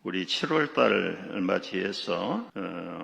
우리 7월달을 맞이해서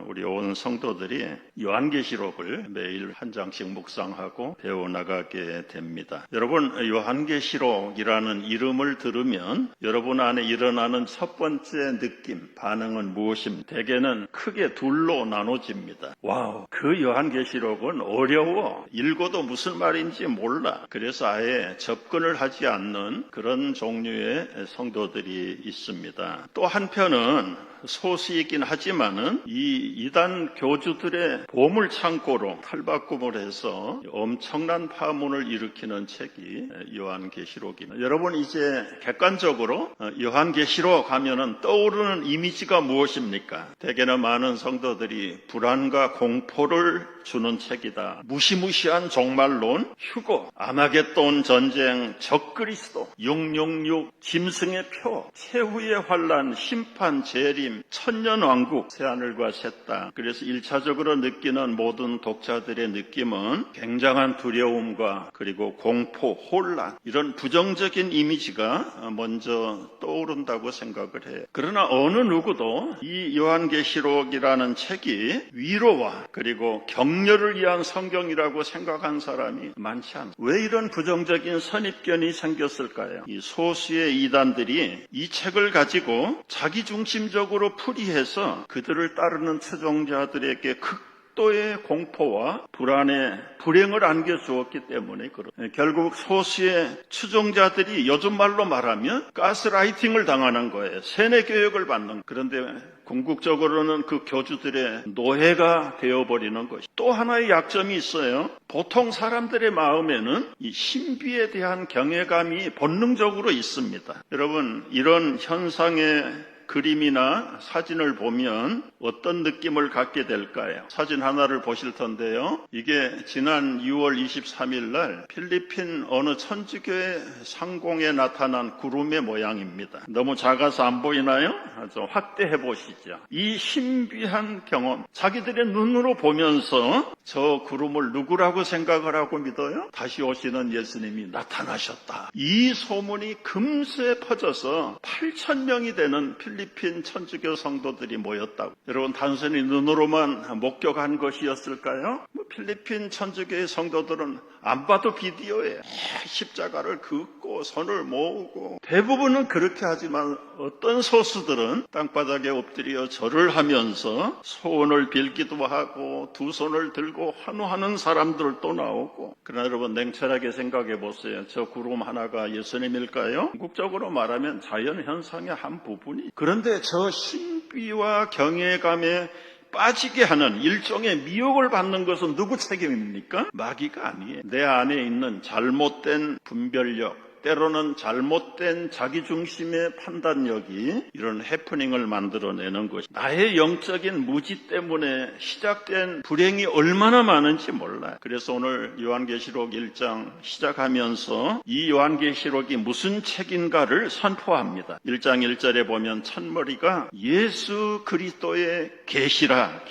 우리 온 성도들이 요한계시록을 매일 한 장씩 묵상하고 배워나가게 됩니다. 여러분, 요한계시록이라는 이름을 들으면 여러분 안에 일어나는 첫 번째 느낌, 반응은 무엇입니까? 대개는 크게 둘로 나눠집니다. 와우, 그 요한계시록은 어려워. 읽어도 무슨 말인지 몰라. 그래서 아예 접근을 하지 않는 그런 종류의 성도들이 있습니다. 또 한편은 소수이긴 하지만은 이 이단 교주들의 보물 창고로 탈바꿈을 해서 엄청난 파문을 일으키는 책이 요한계시록입니다. 여러분, 이제 객관적으로 요한계시록 하면은 떠오르는 이미지가 무엇입니까? 대개는 많은 성도들이 불안과 공포를 주는 책이다. 무시무시한 종말론, 휴거, 아마겟돈 전쟁, 적그리스도, 666, 짐승의 표, 최후의 환란, 심판, 재림, 천년왕국, 새하늘과 새 땅. 그래서 1차적으로 느끼는 모든 독자들의 느낌은 굉장한 두려움과 그리고 공포, 혼란, 이런 부정적인 이미지가 먼저 떠오른다고 생각을 해요. 그러나 어느 누구도 이 요한계시록이라는 책이 위로와 그리고 격려를 위한 성경이라고 생각한 사람이 많지 않습니다. 왜 이런 부정적인 선입견이 생겼을까요? 이 소수의 이단들이 이 책을 가지고 자기중심적으로 풀이해서 그들을 따르는 추종자들에게 극도의 공포와 불행을 안겨주었기 때문에 결국 소수의 추종자들이 요즘 말로 말하면 가스라이팅을 당하는 거예요. 세뇌 교육을 받는 거예요. 그런데 궁극적으로는 그 교주들의 노예가 되어버리는 것이. 또 하나의 약점이 있어요. 보통 사람들의 마음에는 이 신비에 대한 경외감이 본능적으로 있습니다. 여러분, 이런 현상의 그림이나 사진을 보면 어떤 느낌을 갖게 될까요? 사진 하나를 보실 텐데요. 이게 지난 6월 23일 날 필리핀 어느 천주교의 상공에 나타난 구름의 모양입니다. 너무 작아서 안 보이나요? 좀 확대해 보시죠. 이 신비한 경험, 자기들의 눈으로 보면서 저 구름을 누구라고 생각을 하고 믿어요? 다시 오시는 예수님이 나타나셨다. 이 소문이 금세 퍼져서 8,000명이 되는 필리핀 천주교 성도들이 모였다고. 여러분, 단순히 눈으로만 목격한 것이었을까요? 필리핀 천주교의 성도들은 안 봐도 비디오에 십자가를 긋고 손을 모으고, 대부분은 그렇게 하지만 어떤 소수들은 땅바닥에 엎드려 절을 하면서 소원을 빌기도 하고 두 손을 들고 환호하는 사람들도 나오고. 그러나 여러분, 냉철하게 생각해 보세요. 저 구름 하나가 예수님일까요? 궁극적으로 말하면 자연현상의 한 부분이. 그런데 저 신비와 경외감에 빠지게 하는 일종의 미혹을 받는 것은 누구 책임입니까? 마귀가 아니에요. 내 안에 있는 잘못된 분별력, 때로는 잘못된 자기중심의 판단력이 이런 해프닝을 만들어내는 것이. 나의 영적인 무지 때문에 시작된 불행이 얼마나 많은지 몰라요. 그래서 오늘 요한계시록 1장 시작하면서 이 요한계시록이 무슨 책인가를 선포합니다. 1장 1절에 보면 첫머리가 예수 그리스도의 계시라.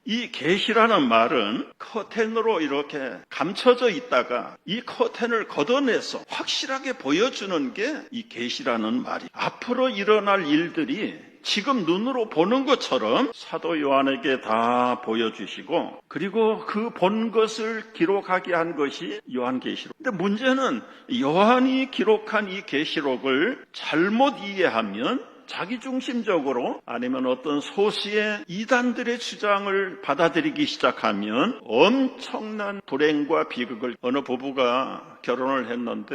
이 계시라는 말은 커튼으로 이렇게 감춰져 있다가 이 커튼을 걷어내서 확실하게 보여주는 게 이 계시라는 말이. 앞으로 일어날 일들이 지금 눈으로 보는 것처럼 사도 요한에게 다 보여주시고, 그리고 그 본 것을 기록하게 한 것이 요한계시록. 근데 문제는 요한이 기록한 이 계시록을 잘못 이해하면 자기중심적으로, 아니면 어떤 소수의 이단들의 주장을 받아들이기 시작하면 엄청난 불행과 비극을. 어느 부부가 결혼을 했는데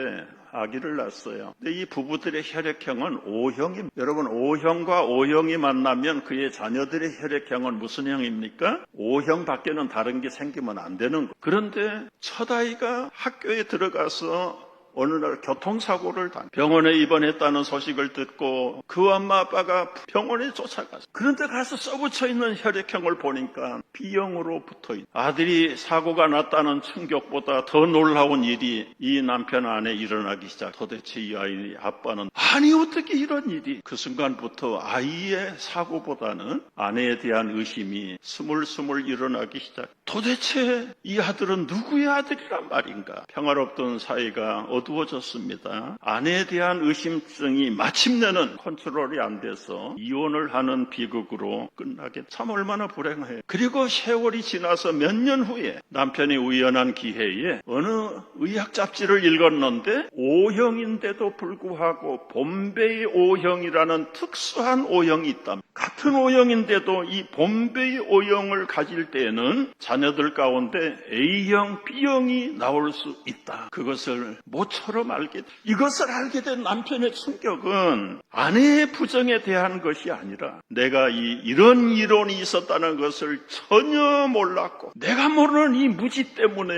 아기를 낳았어요. 근데 이 부부들의 혈액형은 O형입니다. 여러분, O형과 O형이 만나면 그의 자녀들의 혈액형은 무슨 형입니까? O형 밖에는 다른 게 생기면 안 되는 거예요. 그런데 첫 아이가 학교에 들어가서 어느 날 교통사고를 병원에 입원했다는 소식을 듣고 그 엄마 아빠가 병원에 쫓아갔어요. 그런데 가서 써붙여 있는 혈액형을 보니까 B형으로 붙어있는. 아들이 사고가 났다는 충격보다 더 놀라운 일이 이 남편 안에 일어나기 시작. 도대체 이 아이 아빠는, 아니 어떻게 이런 일이. 그 순간부터 아이의 사고보다는 아내에 대한 의심이 스물스물 일어나기 시작. 도대체 이 아들은 누구의 아들이란 말인가? 평화롭던 사이가 어두워졌습니다. 아내에 대한 의심증이 마침내는 컨트롤이 안 돼서 이혼을 하는 비극으로 끝나게 참 얼마나 불행해요. 그리고 세월이 지나서 몇 년 후에 남편이 우연한 기회에 어느 의학 잡지를 읽었는데 O형인데도 불구하고 봄베이 O형이라는 특수한 O형이 있다. 같은 O형인데도 이 봄베이 O형을 가질 때에는 자녀들 가운데 A형, B형이 나올 수 있다. 그것을 모처럼 이것을 알게 된 남편의 충격은 아내의 부정에 대한 것이 아니라 내가 이런 이론이 있었다는 것을 전혀 몰랐고 내가 모르는 이 무지 때문에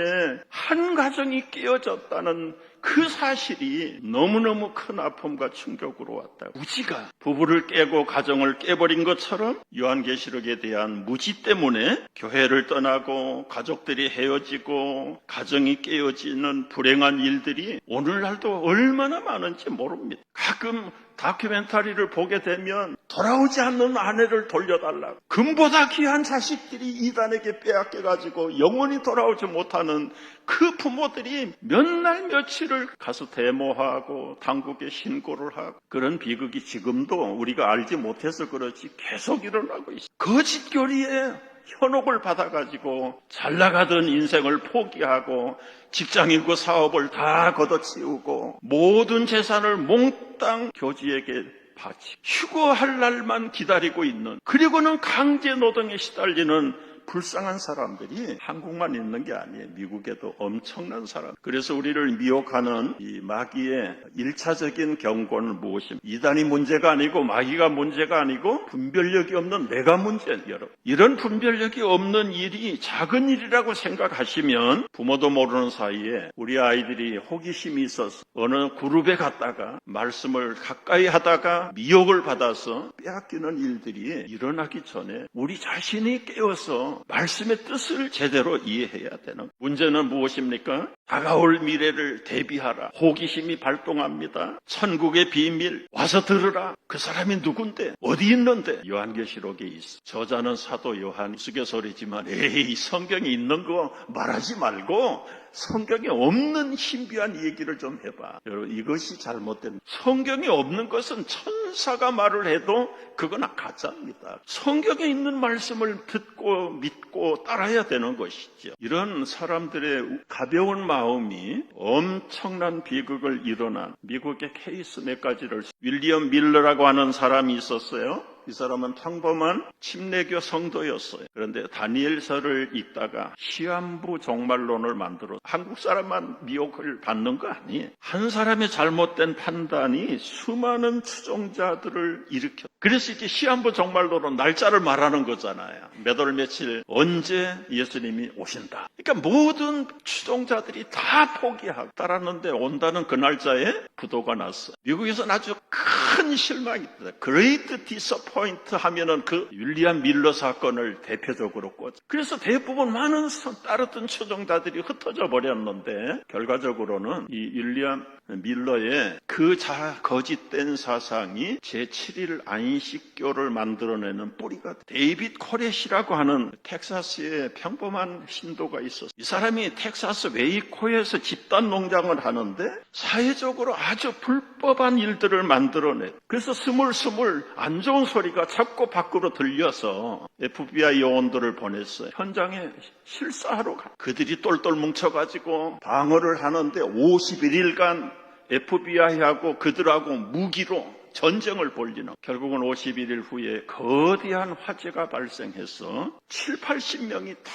한 가정이 깨어졌다는 그 사실이 너무너무 큰 아픔과 충격으로 왔다. 무지가 부부를 깨고 가정을 깨버린 것처럼 요한계시록에 대한 무지 때문에 교회를 떠나고 가족들이 헤어지고 가정이 깨어지는 불행한 일들이 오늘날도 얼마나 많은지 모릅니다. 가끔 다큐멘터리를 보게 되면 돌아오지 않는 아내를 돌려달라고, 금보다 귀한 자식들이 이단에게 빼앗겨가지고 영원히 돌아오지 못하는 그 부모들이 몇 날 며칠을 가서 데모하고 당국에 신고를 하고, 그런 비극이 지금도 우리가 알지 못해서 그렇지 계속 일어나고 있어요. 거짓교리에 현혹을 받아가지고 잘나가던 인생을 포기하고 직장인과 사업을 다 걷어치우고 모든 재산을 몽땅 교주에게 바치고 휴거할 날만 기다리고 있는, 그리고는 강제 노동에 시달리는 불쌍한 사람들이 한국만 있는 게 아니에요. 미국에도 엄청난 사람. 그래서 우리를 미혹하는 이 마귀의 1차적인 경고는 무엇입니까? 이단이 문제가 아니고 마귀가 문제가 아니고 분별력이 없는 내가 문제예요. 여러분, 이런 분별력이 없는 일이 작은 일이라고 생각하시면 부모도 모르는 사이에 우리 아이들이 호기심이 있어서 어느 그룹에 갔다가 말씀을 가까이 하다가 미혹을 받아서 빼앗기는 일들이 일어나기 전에 우리 자신이 깨어서 말씀의 뜻을 제대로 이해해야 되는. 문제는 무엇입니까? 다가올 미래를 대비하라. 호기심이 발동합니다. 천국의 비밀 와서 들으라. 그 사람이 누군데? 어디 있는데? 요한계시록에 있어. 저자는 사도 요한. 우스갯소리지만 에이, 성경에 있는 거 말하지 말고 성경에 없는 신비한 얘기를 좀 해봐. 여러분, 이것이 잘못된, 성경에 없는 것은 천사가 말을 해도 그건 가짜입니다. 성경에 있는 말씀을 듣고 믿고 따라야 되는 것이죠. 이런 사람들의 가벼운 마음이 엄청난 비극을 일어난 미국의 케이스 몇 가지를, 윌리엄 밀러라고 하는 사람이 있었어요. 이 사람은 평범한 침례교 성도였어요. 그런데 다니엘서를 읽다가 시한부 종말론을 만들어, 한국 사람만 미혹을 받는 거 아니에요. 한 사람의 잘못된 판단이 수많은 추종자들을 일으켜. 그래서 이제 시한부 종말론은 날짜를 말하는 거잖아요. 몇 월 며칠 언제 예수님이 오신다. 그러니까 모든 추종자들이 다 포기하고 따랐는데 온다는 그 날짜에 부도가 났어요. 미국에서는 아주 큰 실망이 있다. 그레이트 디서포인트 하면은 그 윌리엄 밀러 사건을 대표적으로 꽂아. 그래서 대부분 많은 따르던 추종자들이 흩어져 버렸는데 결과적으로는 이 윌리엄 밀러의 그 거짓된 사상이 제7일 안식교를 만들어내는 뿌리가, 데이빗 코렛이라고 하는 텍사스의 평범한 신도가 있었어요. 이 사람이 텍사스 웨이코에서 집단 농장을 하는데 사회적으로 아주 불법한 일들을 만들어내. 그래서 스물스물 안 좋은 소리가 자꾸 밖으로 들려서 FBI 요원들을 보냈어요. 현장에 실사하러 가. 그들이 똘똘 뭉쳐가지고 방어를 하는데 51일간 FBI하고 그들하고 무기로 전쟁을 벌이는, 결국은 51일 후에 거대한 화재가 발생해서 7, 80명이 다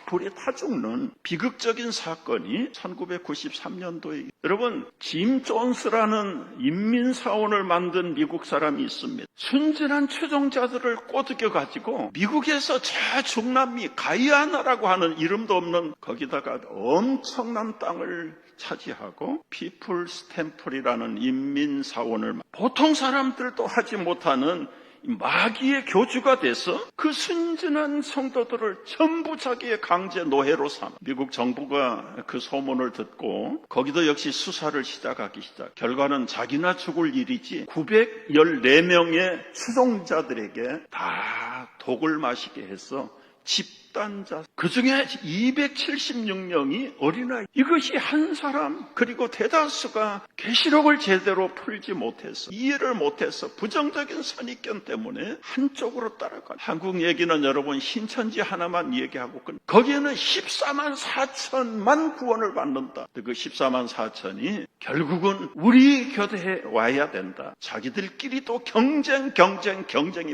불에 타 죽는 비극적인 사건이 1993년도에, 여러분, 짐 존스라는 인민사원을 만든 미국 사람이 있습니다. 순진한 추종자들을 꼬드겨가지고 미국에서 저중남미 가이아나라고 하는 이름도 없는 거기다가 엄청난 땅을 차지하고 피플스 템플이라는 인민사원을, 보통 사람들도 하지 못하는 마귀의 교주가 돼서 그 순진한 성도들을 전부 자기의 강제 노예로 삼아. 미국 정부가 그 소문을 듣고 거기도 역시 수사를 시작하기 시작. 결과는 자기나 죽을 일이지 914명의 추종자들에게 다 독을 마시게 해서 집단자, 그 중에 276명이 어린아이. 이것이 한 사람, 그리고 대다수가 계시록을 제대로 풀지 못해서, 이해를 못해서 부정적인 선입견 때문에 한쪽으로 따라가. 한국 얘기는 여러분 신천지 하나만 얘기하고 거기에는 14만 4천만 구원을 받는다. 그 14만 4천이 결국은 우리 교대에 와야 된다. 자기들끼리도 경쟁이.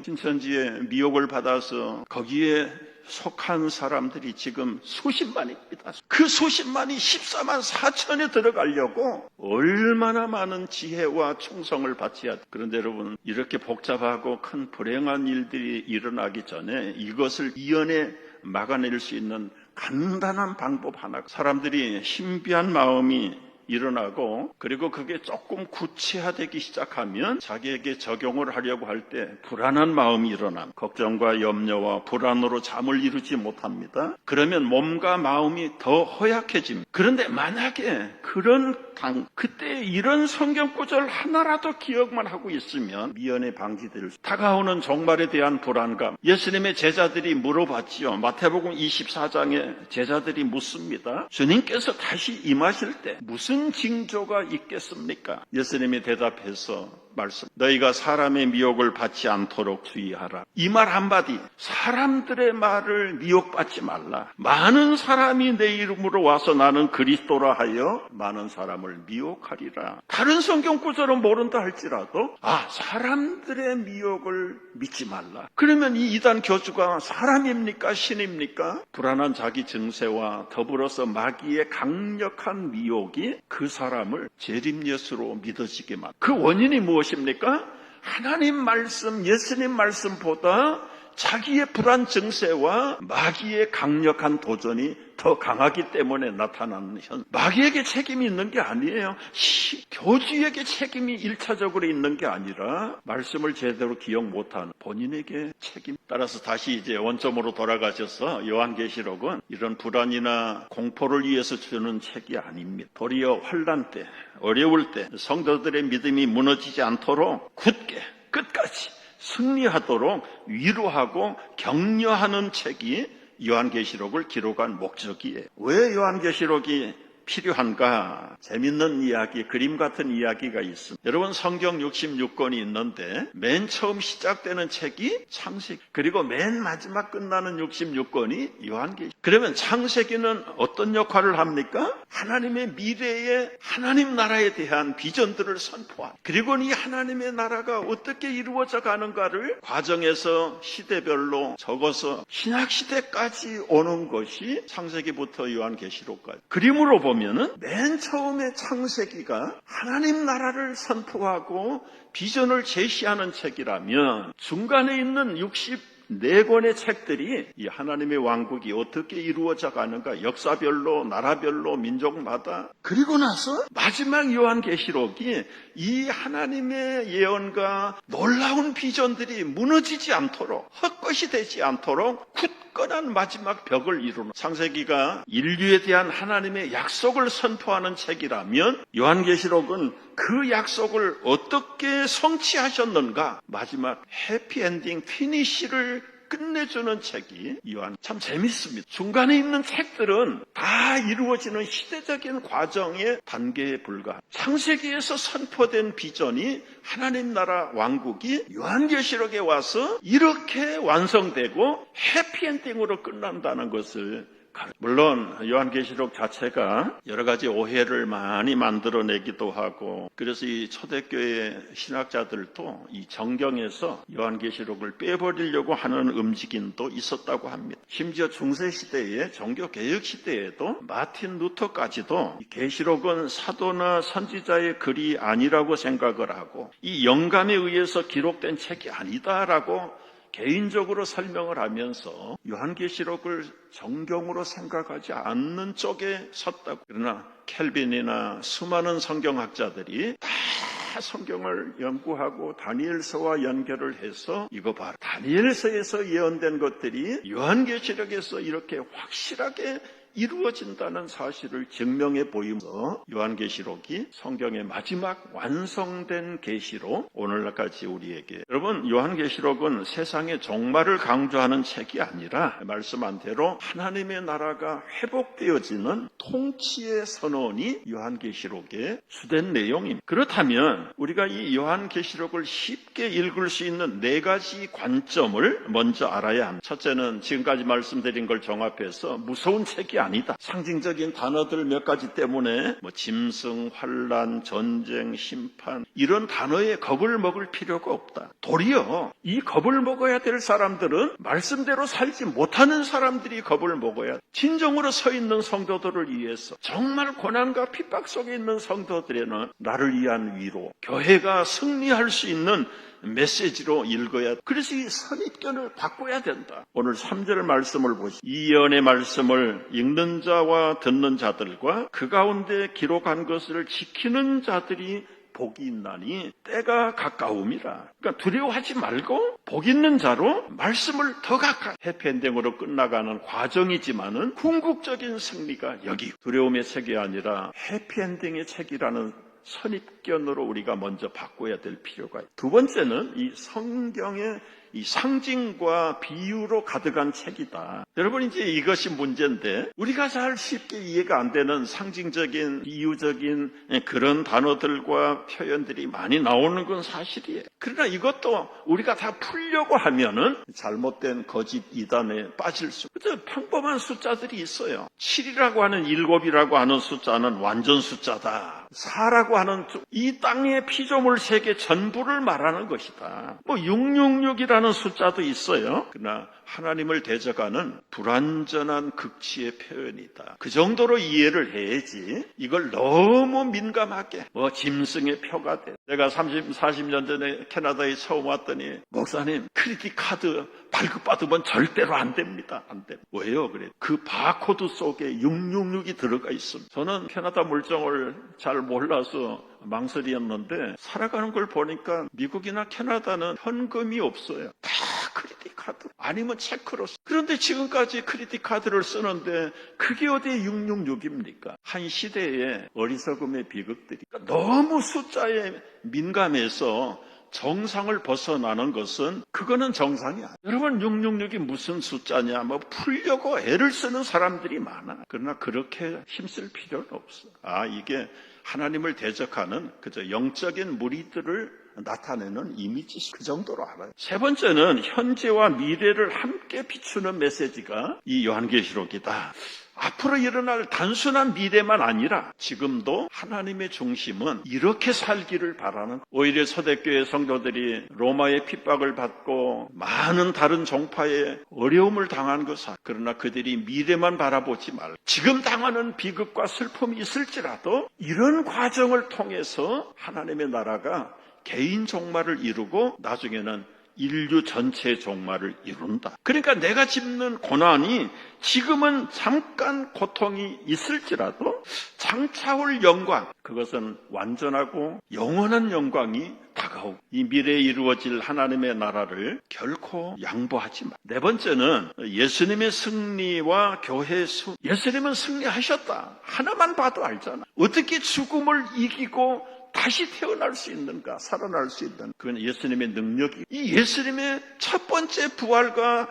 신천지에 미혹을 받아서 거기에 속한 사람들이 지금 수십만입니다. 그 수십만이 14만 4천에 들어가려고 얼마나 많은 지혜와 충성을 바쳐야 돼. 그런데 여러분, 이렇게 복잡하고 큰 불행한 일들이 일어나기 전에 이것을 이연에 막아낼 수 있는 간단한 방법 하나. 사람들이 신비한 마음이 일어나고, 그리고 그게 조금 구체화되기 시작하면 자기에게 적용을 하려고 할 때 불안한 마음이 일어납니다. 걱정과 염려와 불안으로 잠을 이루지 못합니다. 그러면 몸과 마음이 더 허약해집니다. 그런데 만약에 그때 이런 성경 구절 하나라도 기억만 하고 있으면 미연에 방지될 수. 다가오는 종말에 대한 불안감. 예수님의 제자들이 물어봤지요. 마태복음 24장에 제자들이 묻습니다. 주님께서 다시 임하실 때 무슨 징조가 있겠습니까? 예수님이 대답해서 말씀. 너희가 사람의 미혹을 받지 않도록 주의하라. 이 말 한마디. 사람들의 말을 미혹받지 말라. 많은 사람이 내 이름으로 와서 나는 그리스도라 하여 많은 사람을 미혹하리라. 다른 성경 구절은 모른다 할지라도 사람들의 미혹을 믿지 말라. 그러면 이 이단 교주가 사람입니까? 신입니까? 불안한 자기 증세와 더불어서 마귀의 강력한 미혹이 그 사람을 재림 예수로 믿어지게 만든다. 그 원인이 무엇입니까? 하나님 말씀, 예수님 말씀보다 자기의 불안 증세와 마귀의 강력한 도전이 더 강하기 때문에 나타나는 현. 마귀에게 책임이 있는 게 아니에요. 교주에게 책임이 1차적으로 있는 게 아니라 말씀을 제대로 기억 못하는 본인에게 책임. 따라서 다시 이제 원점으로 돌아가셔서 요한계시록은 이런 불안이나 공포를 위해서 주는 책이 아닙니다. 도리어 환난 때, 어려울 때 성도들의 믿음이 무너지지 않도록 굳게 끝까지 승리하도록 위로하고 격려하는 책이 요한계시록을 기록한 목적이에요. 왜 요한계시록이 필요한가? 재밌는 이야기, 그림 같은 이야기가 있습니다. 여러분, 성경 66권이 있는데 맨 처음 시작되는 책이 창세기, 그리고 맨 마지막 끝나는 66권이 요한계시록. 그러면 창세기는 어떤 역할을 합니까? 하나님의 미래의 하나님 나라에 대한 비전들을 선포한, 그리고 이 하나님의 나라가 어떻게 이루어져 가는가를 과정에서 시대별로 적어서 신약시대까지 오는 것이 창세기부터 요한계시록까지. 그림으로 보면 맨 처음에 창세기가 하나님 나라를 선포하고 비전을 제시하는 책이라면 중간에 있는 64권의 책들이 이 하나님의 왕국이 어떻게 이루어져 가는가, 역사별로, 나라별로, 민족마다. 그리고 나서 마지막 요한계시록이 이 하나님의 예언과 놀라운 비전들이 무너지지 않도록, 헛것이 되지 않도록 굳건한 마지막 벽을 이루는. 창세기가 인류에 대한 하나님의 약속을 선포하는 책이라면 요한계시록은 그 약속을 어떻게 성취하셨는가, 마지막 해피엔딩 피니쉬를 끝내주는 책이 요한. 참 재밌습니다. 중간에 있는 책들은 다 이루어지는 시대적인 과정의 단계에 불과한. 창세기에서 선포된 비전이 하나님 나라 왕국이 요한계시록에 와서 이렇게 완성되고 해피엔딩으로 끝난다는 것을. 물론 요한계시록 자체가 여러 가지 오해를 많이 만들어내기도 하고, 그래서 이 초대교회 신학자들도 이 정경에서 요한계시록을 빼버리려고 하는 움직임도 있었다고 합니다. 심지어 중세시대의 종교개혁시대에도 마틴 루터까지도 계시록은 사도나 선지자의 글이 아니라고 생각을 하고 이 영감에 의해서 기록된 책이 아니다라고 개인적으로 설명을 하면서 요한계시록을 정경으로 생각하지 않는 쪽에 섰다고. 그러나 켈빈이나 수많은 성경학자들이 다 성경을 연구하고 다니엘서와 연결을 해서 이거 봐라, 다니엘서에서 예언된 것들이 요한계시록에서 이렇게 확실하게 이루어진다는 사실을 증명해 보이면서 요한계시록이 성경의 마지막 완성된 계시로 오늘날까지 우리에게, 여러분, 요한계시록은 세상의 종말을 강조하는 책이 아니라 말씀한 대로 하나님의 나라가 회복되어지는 통치의 선언이 요한계시록의 주된 내용입니다. 그렇다면 우리가 이 요한계시록을 쉽게 읽을 수 있는 네 가지 관점을 먼저 알아야 합니다. 첫째는 지금까지 말씀드린 걸 종합해서 무서운 책이 아니다. 상징적인 단어들 몇 가지 때문에 짐승, 환난, 전쟁, 심판 이런 단어에 겁을 먹을 필요가 없다. 도리어 이 겁을 먹어야 될 사람들은 말씀대로 살지 못하는 사람들이 겁을 먹어야 돼. 진정으로 서 있는 성도들을 위해서, 정말 고난과 핍박 속에 있는 성도들에는 나를 위한 위로, 교회가 승리할 수 있는 메시지로 읽어야 돼. 그래서 이 선입견을 바꿔야 된다. 오늘 3절 말씀을 보시죠. 이 예언의 말씀을 읽는 자와 듣는 자들과 그 가운데 기록한 것을 지키는 자들이 복이 있나니 때가 가까움이라. 그러니까 두려워하지 말고 복 있는 자로 말씀을 더 가까이, 해피엔딩으로 끝나가는 과정이지만은 궁극적인 승리가 여기, 두려움의 책이 아니라 해피엔딩의 책이라는 선입견으로 우리가 먼저 바꿔야 될 필요가 있다. 두 번째는 이 성경의 이 상징과 비유로 가득한 책이다. 여러분, 이제 이것이 문제인데, 우리가 잘 쉽게 이해가 안 되는 상징적인, 비유적인 그런 단어들과 표현들이 많이 나오는 건 사실이에요. 그러나 이것도 우리가 다 풀려고 하면은 잘못된 거짓 이단에 빠질 수, 그저 평범한 숫자들이 있어요. 7이라고 하는, 7이라고 하는 숫자는 완전 숫자다. 4라고 하는 이 땅의 피조물 세계 전부를 말하는 것이다. 666이라는 숫자도 있어요. 그러나 하나님을 대적하는 불완전한 극치의 표현이다. 그 정도로 이해를 해야지, 이걸 너무 민감하게 짐승의 표가 돼. 내가 40년 전에 캐나다에 처음 왔더니, 목사님, 크레딧 카드 발급받으면 절대로 안 됩니다. 안 돼. 왜요? 그래. 그 바코드 속에 666이 들어가 있습니다. 저는 캐나다 물정을 잘 몰라서 망설이었는데, 살아가는 걸 보니까 미국이나 캐나다는 현금이 없어요. 다 크레딧 카드 아니면 체크로. 그런데 지금까지 크레딧 카드를 쓰는데 그게 어디에 666입니까? 한 시대의 어리석음의 비극들이, 너무 숫자에 민감해서 정상을 벗어나는 것은, 그거는 정상이 아니야. 여러분, 666이 무슨 숫자냐, 풀려고 애를 쓰는 사람들이 많아. 그러나 그렇게 힘쓸 필요는 없어. 이게 하나님을 대적하는 그저 영적인 무리들을 나타내는 이미지, 그 정도로 알아요. 세 번째는 현재와 미래를 함께 비추는 메시지가 이 요한계시록이다. 앞으로 일어날 단순한 미래만 아니라 지금도 하나님의 중심은 이렇게 살기를 바라는, 오히려 초대교회 성도들이 로마의 핍박을 받고 많은 다른 종파에 어려움을 당한 것은, 그러나 그들이 미래만 바라보지 말고 지금 당하는 비극과 슬픔이 있을지라도 이런 과정을 통해서 하나님의 나라가 개인 종말을 이루고 나중에는 인류 전체의 종말을 이룬다. 그러니까 내가 짚는 고난이 지금은 잠깐 고통이 있을지라도 장차올 영광, 그것은 완전하고 영원한 영광이 다가오고, 이 미래에 이루어질 하나님의 나라를 결코 양보하지 마. 네 번째는 예수님의 승리와 교회의 승리. 예수님은 승리하셨다. 하나만 봐도 알잖아. 어떻게 죽음을 이기고 다시 태어날 수 있는가, 살아날 수 있는, 그건 예수님의 능력이. 이 예수님의 첫 번째 부활과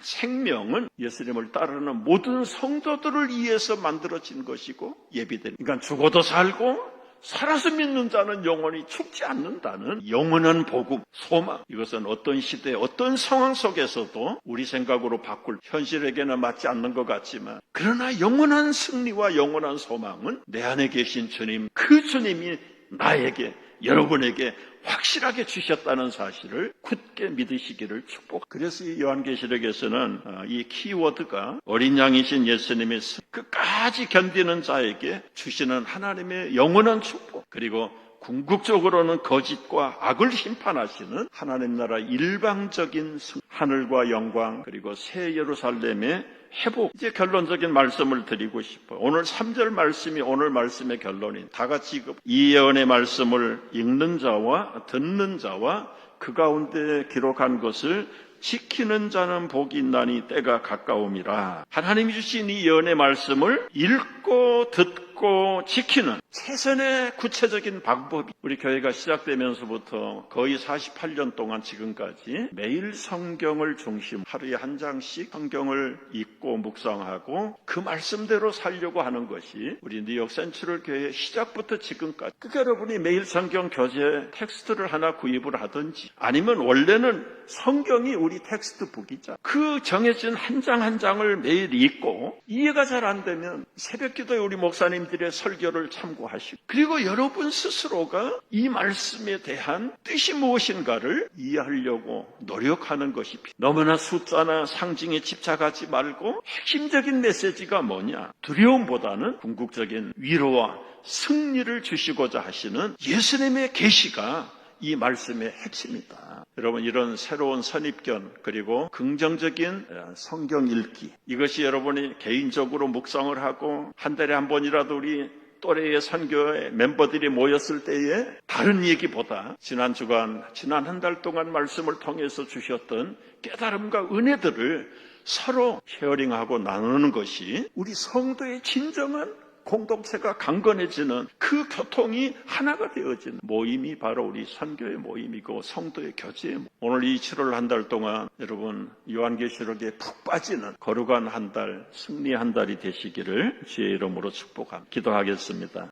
생명은 예수님을 따르는 모든 성도들을 위해서 만들어진 것이고 예비된, 그러니까 죽어도 살고 살아서 믿는 자는 영원히 죽지 않는다는 영원한 복음, 소망. 이것은 어떤 시대, 어떤 상황 속에서도 우리 생각으로 바꿀, 현실에게는 맞지 않는 것 같지만, 그러나 영원한 승리와 영원한 소망은 내 안에 계신 주님, 그 주님이 나에게, 여러분에게 확실하게 주셨다는 사실을 굳게 믿으시기를 축복. 그래서 이 요한계시록에서는 이 키워드가 어린 양이신 예수님의 끝까지 견디는 자에게 주시는 하나님의 영원한 축복, 그리고 궁극적으로는 거짓과 악을 심판하시는 하나님 나라 일방적인 하늘과 영광, 그리고 새 예루살렘의 회복. 이제 결론적인 말씀을 드리고 싶어요. 오늘 3절 말씀이 오늘 말씀의 결론인, 다 같이 이 예언의 말씀을 읽는 자와 듣는 자와 그 가운데 기록한 것을 지키는 자는 복이 있나니 때가 가까움이라. 하나님이 주신 이 예언의 말씀을 읽고 듣고 지키는 최선의 구체적인 방법이 우리 교회가 시작되면서부터 거의 48년 동안 지금까지 매일 성경을 중심 하루에 한 장씩 성경을 읽고 묵상하고 그 말씀대로 살려고 하는 것이 우리 뉴욕 센트럴 교회 시작부터 지금까지. 그러니까 여러분이 매일 성경 교재 텍스트를 하나 구입을 하든지 아니면 원래는 성경이 우리 텍스트북이자 그 정해진 한 장 한 장을 매일 읽고 이해가 잘 안 되면 새벽기도에 우리 목사님들의 설교를 참고하시고 그리고 여러분 스스로가 이 말씀에 대한 뜻이 무엇인가를 이해하려고 노력하는 것이 너무나 숫자나 상징에 집착하지 말고 핵심적인 메시지가 뭐냐? 두려움보다는 궁극적인 위로와 승리를 주시고자 하시는 예수님의 계시가 이 말씀의 핵심이다. 여러분 이런 새로운 선입견 그리고 긍정적인 성경 읽기 이것이 여러분이 개인적으로 묵상을 하고 한 달에 한 번이라도 우리 또래의 선교회 멤버들이 모였을 때에 다른 얘기보다 지난 주간 지난 한 달 동안 말씀을 통해서 주셨던 깨달음과 은혜들을 서로 쉐어링하고 나누는 것이 우리 성도의 진정한 공동체가 강건해지는 그 교통이 하나가 되어지는 모임이 바로 우리 선교의 모임이고 성도의 교제의 모임. 오늘 이 7월 한 달 동안 여러분 요한계시록에 푹 빠지는 거룩한 한 달, 승리 한 달이 되시기를 주의 이름으로 축복합니다. 기도하겠습니다.